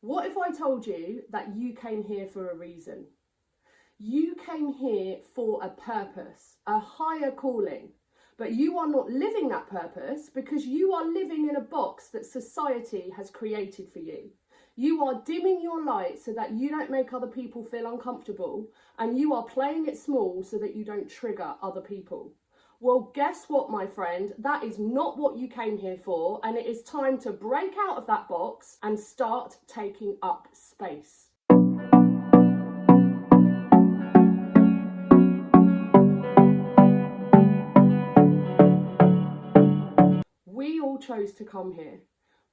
What if I told you that you came here for a reason? You came here for a purpose, a higher calling, but you are not living that purpose because you are living in a box that society has created for you. You are dimming your light so that you don't make other people feel uncomfortable, and you are playing it small so that you don't trigger other people. Well, guess what, my friend? That is not what you came here for, and it is time to break out of that box and start taking up space. We all chose to come here.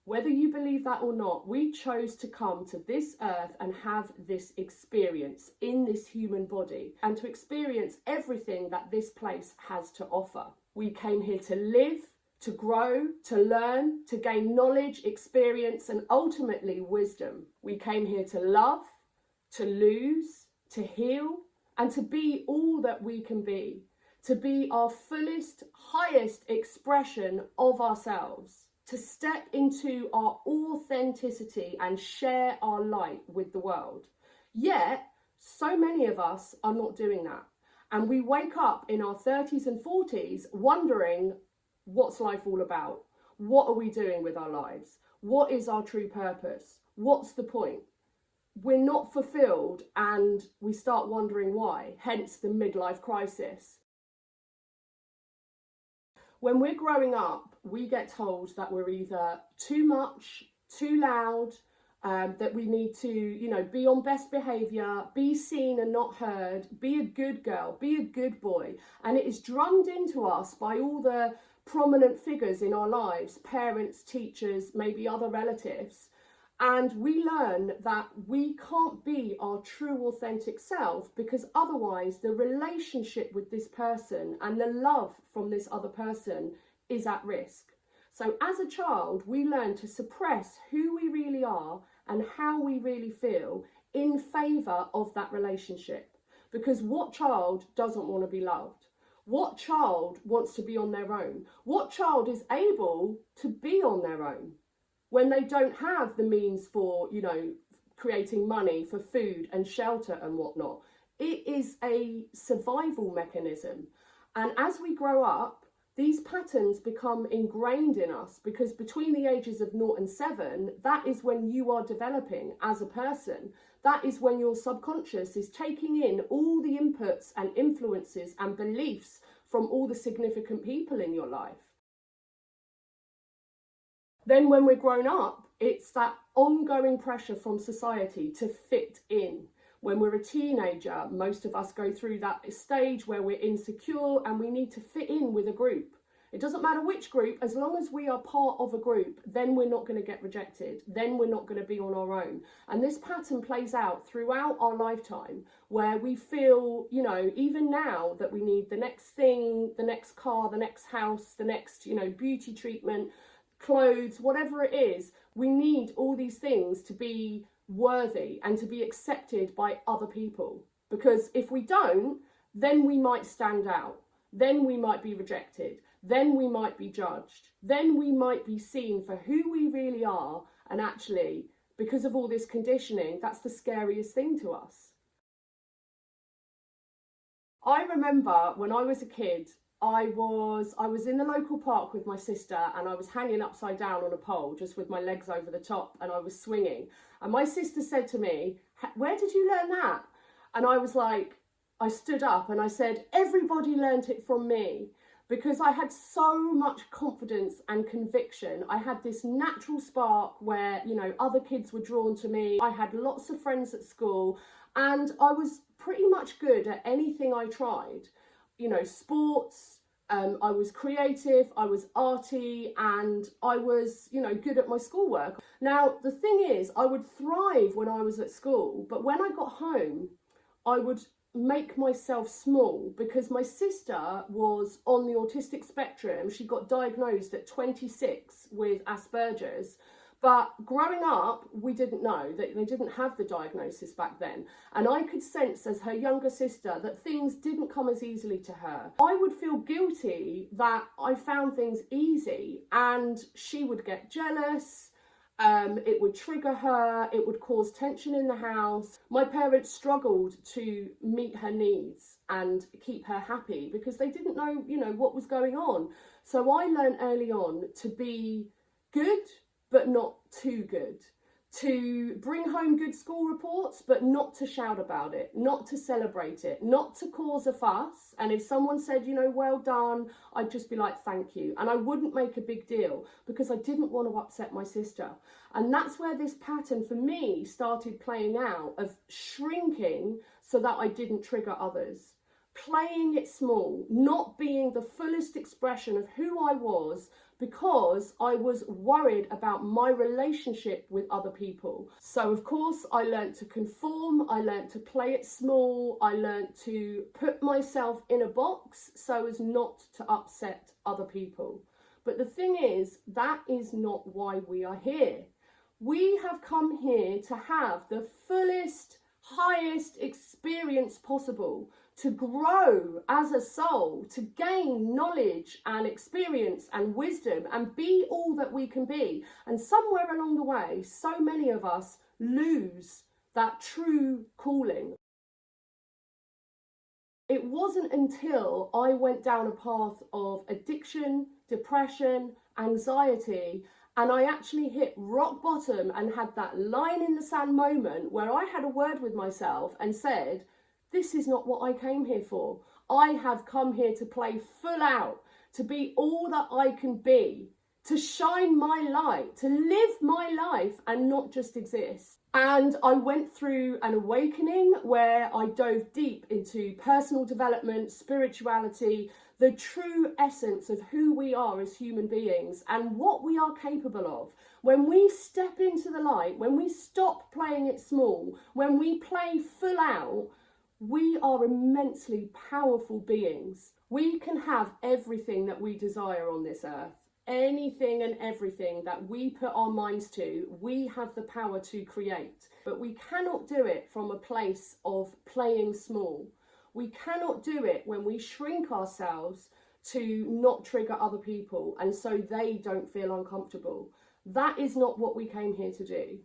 Whether you believe that or not, we chose to come to this earth and have this experience in this human body and to experience everything that this place has to offer. We came here to live, to grow, to learn, to gain knowledge, experience, and ultimately wisdom. We came here to love, to lose, to heal, and to be all that we can be, to be our fullest, highest expression of ourselves, to step into our authenticity and share our light with the world. Yet, so many of us are not doing that. And we wake up in our 30s and 40s wondering, what's life all about? What are we doing with our lives? What is our true purpose? What's the point? We're not fulfilled and we start wondering why, hence the midlife crisis. When we're growing up, we get told that we're either too much, too loud, that we need to, be on best behaviour, be seen and not heard, be a good girl, be a good boy. And it is drummed into us by all the prominent figures in our lives, parents, teachers, maybe other relatives. And we learn that we can't be our true authentic self because otherwise the relationship with this person and the love from this other person is at risk. So as a child, we learn to suppress who we really are and how we really feel in favour of that relationship. Because what child doesn't want to be loved? What child wants to be on their own? What child is able to be on their own when they don't have the means for, creating money for food and shelter and whatnot? It is a survival mechanism. And as we grow up, these patterns become ingrained in us because between the ages of 0 and 7, that is when you are developing as a person. That is when your subconscious is taking in all the inputs and influences and beliefs from all the significant people in your life. Then when we're grown up, it's that ongoing pressure from society to fit in. When we're a teenager, most of us go through that stage where we're insecure and we need to fit in with a group. It doesn't matter which group, as long as we are part of a group, then we're not going to get rejected. Then we're not going to be on our own. And this pattern plays out throughout our lifetime where we feel, even now that we need the next thing, the next car, the next house, the next, beauty treatment, clothes, whatever it is. We need all these things to be worthy and to be accepted by other people. Because if we don't, then we might stand out. Then we might be rejected. Then we might be judged. Then we might be seen for who we really are. And actually, because of all this conditioning, that's the scariest thing to us. I remember when I was a kid, I was in the local park with my sister and I was hanging upside down on a pole just with my legs over the top and I was swinging. And my sister said to me, "Where did you learn that?" And I was like, I stood up and I said, "Everybody learnt it from me." Because I had so much confidence and conviction. I had this natural spark where, other kids were drawn to me. I had lots of friends at school and I was pretty much good at anything I tried. Sports, I was creative, I was arty, and I was, good at my schoolwork. Now, the thing is, I would thrive when I was at school, but when I got home, I would make myself small because my sister was on the autistic spectrum. She got diagnosed at 26 with Asperger's. But growing up, we didn't know that they didn't have the diagnosis back then. And I could sense as her younger sister that things didn't come as easily to her. I would feel guilty that I found things easy and she would get jealous It would trigger her, it would cause tension in the house. My parents struggled to meet her needs and keep her happy because they didn't know, what was going on. So I learned early on to be good, but not too good. To bring home good school reports, but not to shout about it, not to celebrate it, not to cause a fuss. And if someone said, well done, I'd just be like, thank you. And I wouldn't make a big deal because I didn't want to upset my sister. And that's where this pattern for me started playing out of shrinking so that I didn't trigger others. Playing it small, not being the fullest expression of who I was because I was worried about my relationship with other people. So of course I learned to conform, I learned to play it small, I learned to put myself in a box so as not to upset other people. But the thing is, that is not why we are here. We have come here to have the fullest, highest experience possible, to grow as a soul, to gain knowledge and experience and wisdom and be all that we can be. And somewhere along the way, so many of us lose that true calling. It wasn't until I went down a path of addiction, depression, anxiety, and I actually hit rock bottom and had that line in the sand moment where I had a word with myself and said, this is not what I came here for. I have come here to play full out, to be all that I can be, to shine my light, to live my life and not just exist. And I went through an awakening where I dove deep into personal development, spirituality, the true essence of who we are as human beings and what we are capable of. When we step into the light, when we stop playing it small, when we play full out, we are immensely powerful beings. We can have everything that we desire on this earth. Anything and everything that we put our minds to, we have the power to create. But we cannot do it from a place of playing small. We cannot do it when we shrink ourselves to not trigger other people and so they don't feel uncomfortable. That is not what we came here to do.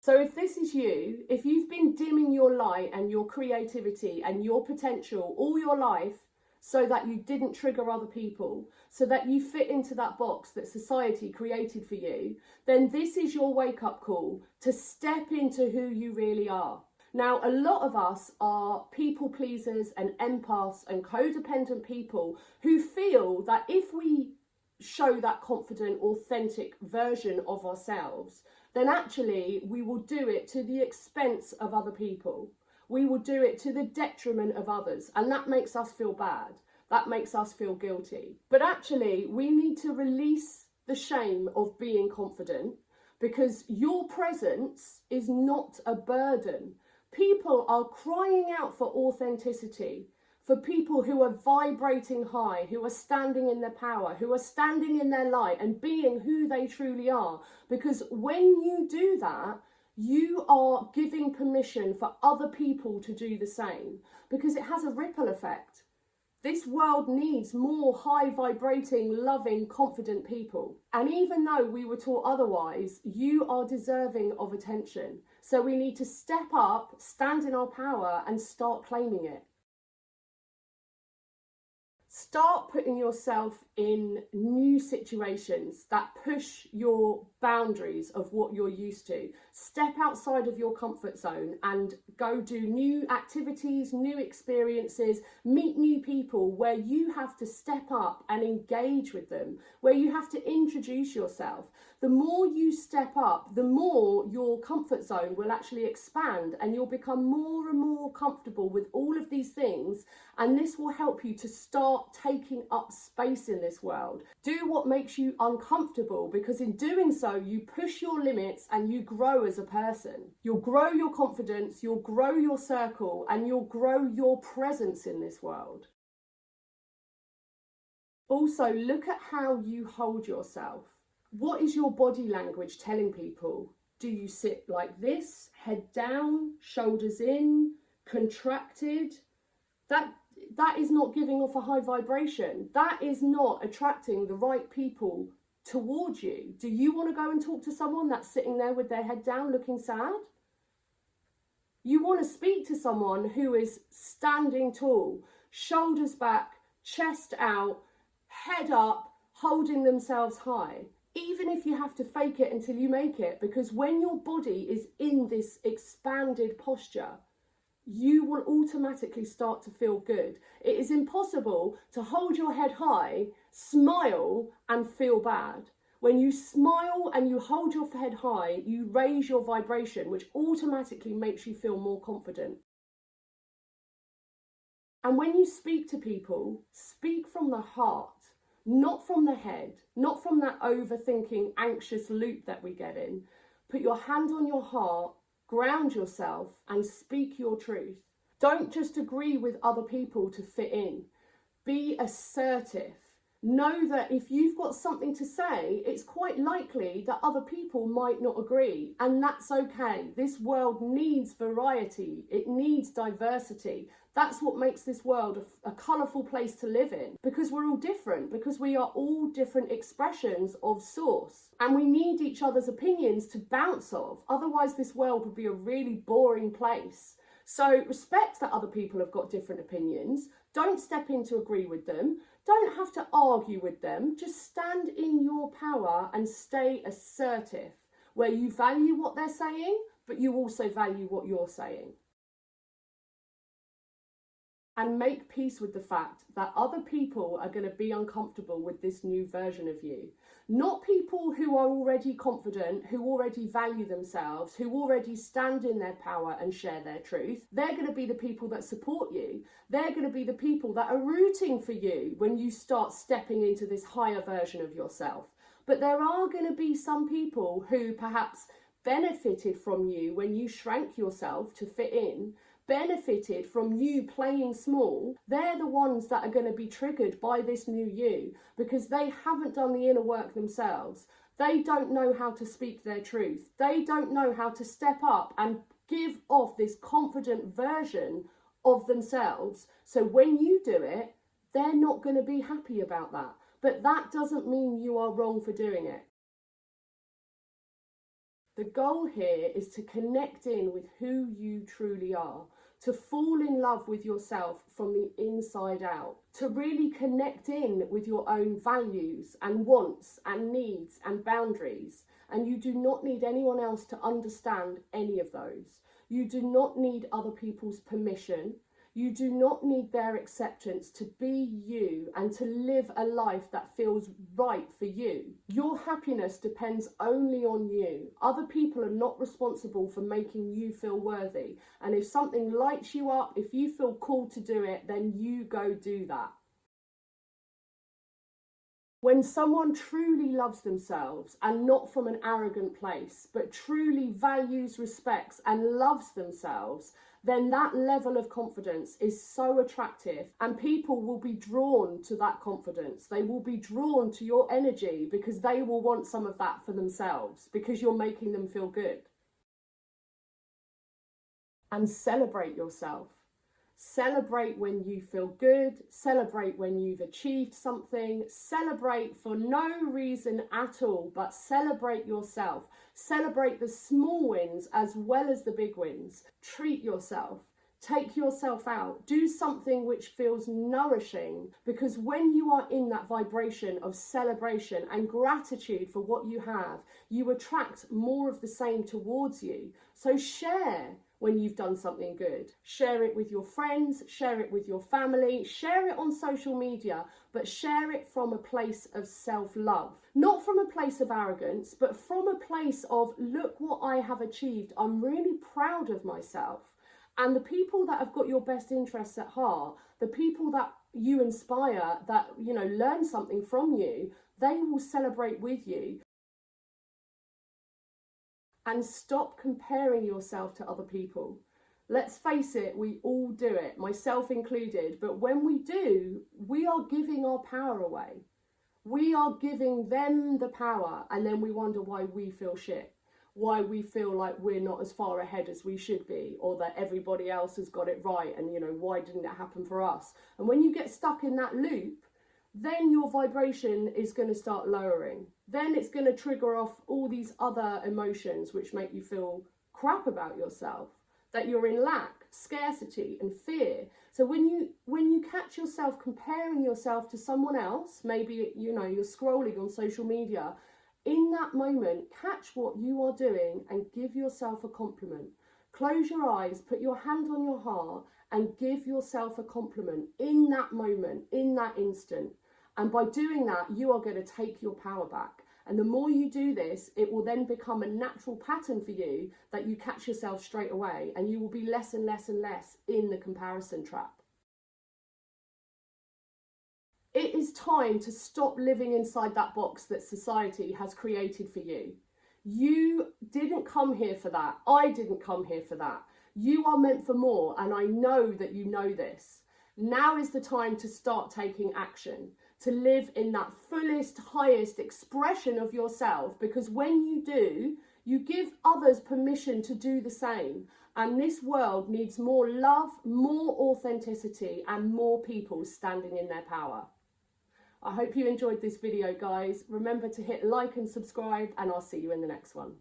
So if this is you, if you've been dimming your light and your creativity and your potential all your life so that you didn't trigger other people, so that you fit into that box that society created for you, then this is your wake-up call to step into who you really are. Now, a lot of us are people pleasers and empaths and codependent people who feel that if we show that confident, authentic version of ourselves, then actually we will do it to the expense of other people. We will do it to the detriment of others, and that makes us feel bad. That makes us feel guilty. But actually, we need to release the shame of being confident because your presence is not a burden. People are crying out for authenticity, for people who are vibrating high, who are standing in their power, who are standing in their light and being who they truly are. Because when you do that, you are giving permission for other people to do the same, because it has a ripple effect. This world needs more high vibrating, loving, confident people. And even though we were taught otherwise, you are deserving of attention. So we need to step up, stand in our power and start claiming it. Start putting yourself in new situations that push your boundaries of what you're used to. Step outside of your comfort zone and go do new activities, new experiences, meet new people where you have to step up and engage with them, where you have to introduce yourself. The more you step up, the more your comfort zone will actually expand and you'll become more and more comfortable with all of these things, and this will help you to start taking up space in this world. Do what makes you uncomfortable, because in doing so you push your limits and you grow as a person. You'll grow your confidence, you'll grow your circle, and you'll grow your presence in this world. Also, look at how you hold yourself. What is your body language telling people? Do you sit like this, head down, shoulders in, contracted? That is not giving off a high vibration. That is not attracting the right people towards you? Do you want to go and talk to someone that's sitting there with their head down looking sad? You want to speak to someone who is standing tall, shoulders back, chest out, head up, holding themselves high. Even if you have to fake it until you make it, because when your body is in this expanded posture, you will automatically start to feel good. It is impossible to hold your head high, smile, and feel bad. When you smile and you hold your head high, you raise your vibration, which automatically makes you feel more confident. And when you speak to people, speak from the heart, not from the head, not from that overthinking, anxious loop that we get in. Put your hand on your heart, ground yourself, and speak your truth. Don't just agree with other people to fit in. Be assertive. Know that if you've got something to say, it's quite likely that other people might not agree, and that's okay. This world needs variety. It needs diversity. That's what makes this world a colourful place to live in, because we're all different, because we are all different expressions of source, and we need each other's opinions to bounce off. Otherwise, this world would be a really boring place. So respect that other people have got different opinions. Don't step in to agree with them. Don't have to argue with them. Just stand in your power and stay assertive, where you value what they're saying, but you also value what you're saying. And make peace with the fact that other people are going to be uncomfortable with this new version of you. Not people who are already confident, who already value themselves, who already stand in their power and share their truth. They're going to be the people that support you. They're going to be the people that are rooting for you when you start stepping into this higher version of yourself. But there are going to be some people who perhaps benefited from you when you shrank yourself to fit in, benefited from you playing small. They're the ones that are going to be triggered by this new you, because they haven't done the inner work themselves. They don't know how to speak their truth. They don't know how to step up and give off this confident version of themselves. So when you do it, they're not going to be happy about that. But that doesn't mean you are wrong for doing it. The goal here is to connect in with who you truly are, to fall in love with yourself from the inside out, to really connect in with your own values and wants and needs and boundaries. And you do not need anyone else to understand any of those. You do not need other people's permission. You do not need their acceptance to be you and to live a life that feels right for you. Your happiness depends only on you. Other people are not responsible for making you feel worthy. And if something lights you up, if you feel called to do it, then you go do that. When someone truly loves themselves, and not from an arrogant place, but truly values, respects, and loves themselves, then that level of confidence is so attractive, and people will be drawn to that confidence. They will be drawn to your energy because they will want some of that for themselves, because you're making them feel good. And celebrate yourself. Celebrate when you feel good, celebrate when you've achieved something, celebrate for no reason at all, but celebrate yourself. Celebrate the small wins as well as the big wins. Treat yourself. Take yourself out. Do something which feels nourishing, because when you are in that vibration of celebration and gratitude for what you have, you attract more of the same towards you. So share when you've done something good. Share it with your friends, share it with your family, share it on social media, but share it from a place of self-love. Not from a place of arrogance, but from a place of, look what I have achieved. I'm really proud of myself. And the people that have got your best interests at heart, the people that you inspire, that, learn something from you, they will celebrate with you. And stop comparing yourself to other people. Let's face it, we all do it, myself included. But when we do, we are giving our power away. We are giving them the power, and then we wonder why we feel shit. Why we feel like we're not as far ahead as we should be, or that everybody else has got it right, and why didn't it happen for us? And when you get stuck in that loop, then your vibration is going to start lowering. Then it's going to trigger off all these other emotions which make you feel crap about yourself, that you're in lack, scarcity and fear. So when you catch yourself comparing yourself to someone else, maybe you're scrolling on social media, in that moment catch what you are doing and give yourself a compliment. Close your eyes, put your hand on your heart and give yourself a compliment in that moment, in that instant. And by doing that, you are going to take your power back. And the more you do this, it will then become a natural pattern for you that you catch yourself straight away, and you will be less and less and less in the comparison trap. It is time to stop living inside that box that society has created for you. You didn't come here for that. I didn't come here for that. You are meant for more, and I know that you know this. Now is the time to start taking action, to live in that fullest, highest expression of yourself, because when you do, you give others permission to do the same. And this world needs more love, more authenticity, and more people standing in their power. I hope you enjoyed this video, guys. Remember to hit like and subscribe, and I'll see you in the next one.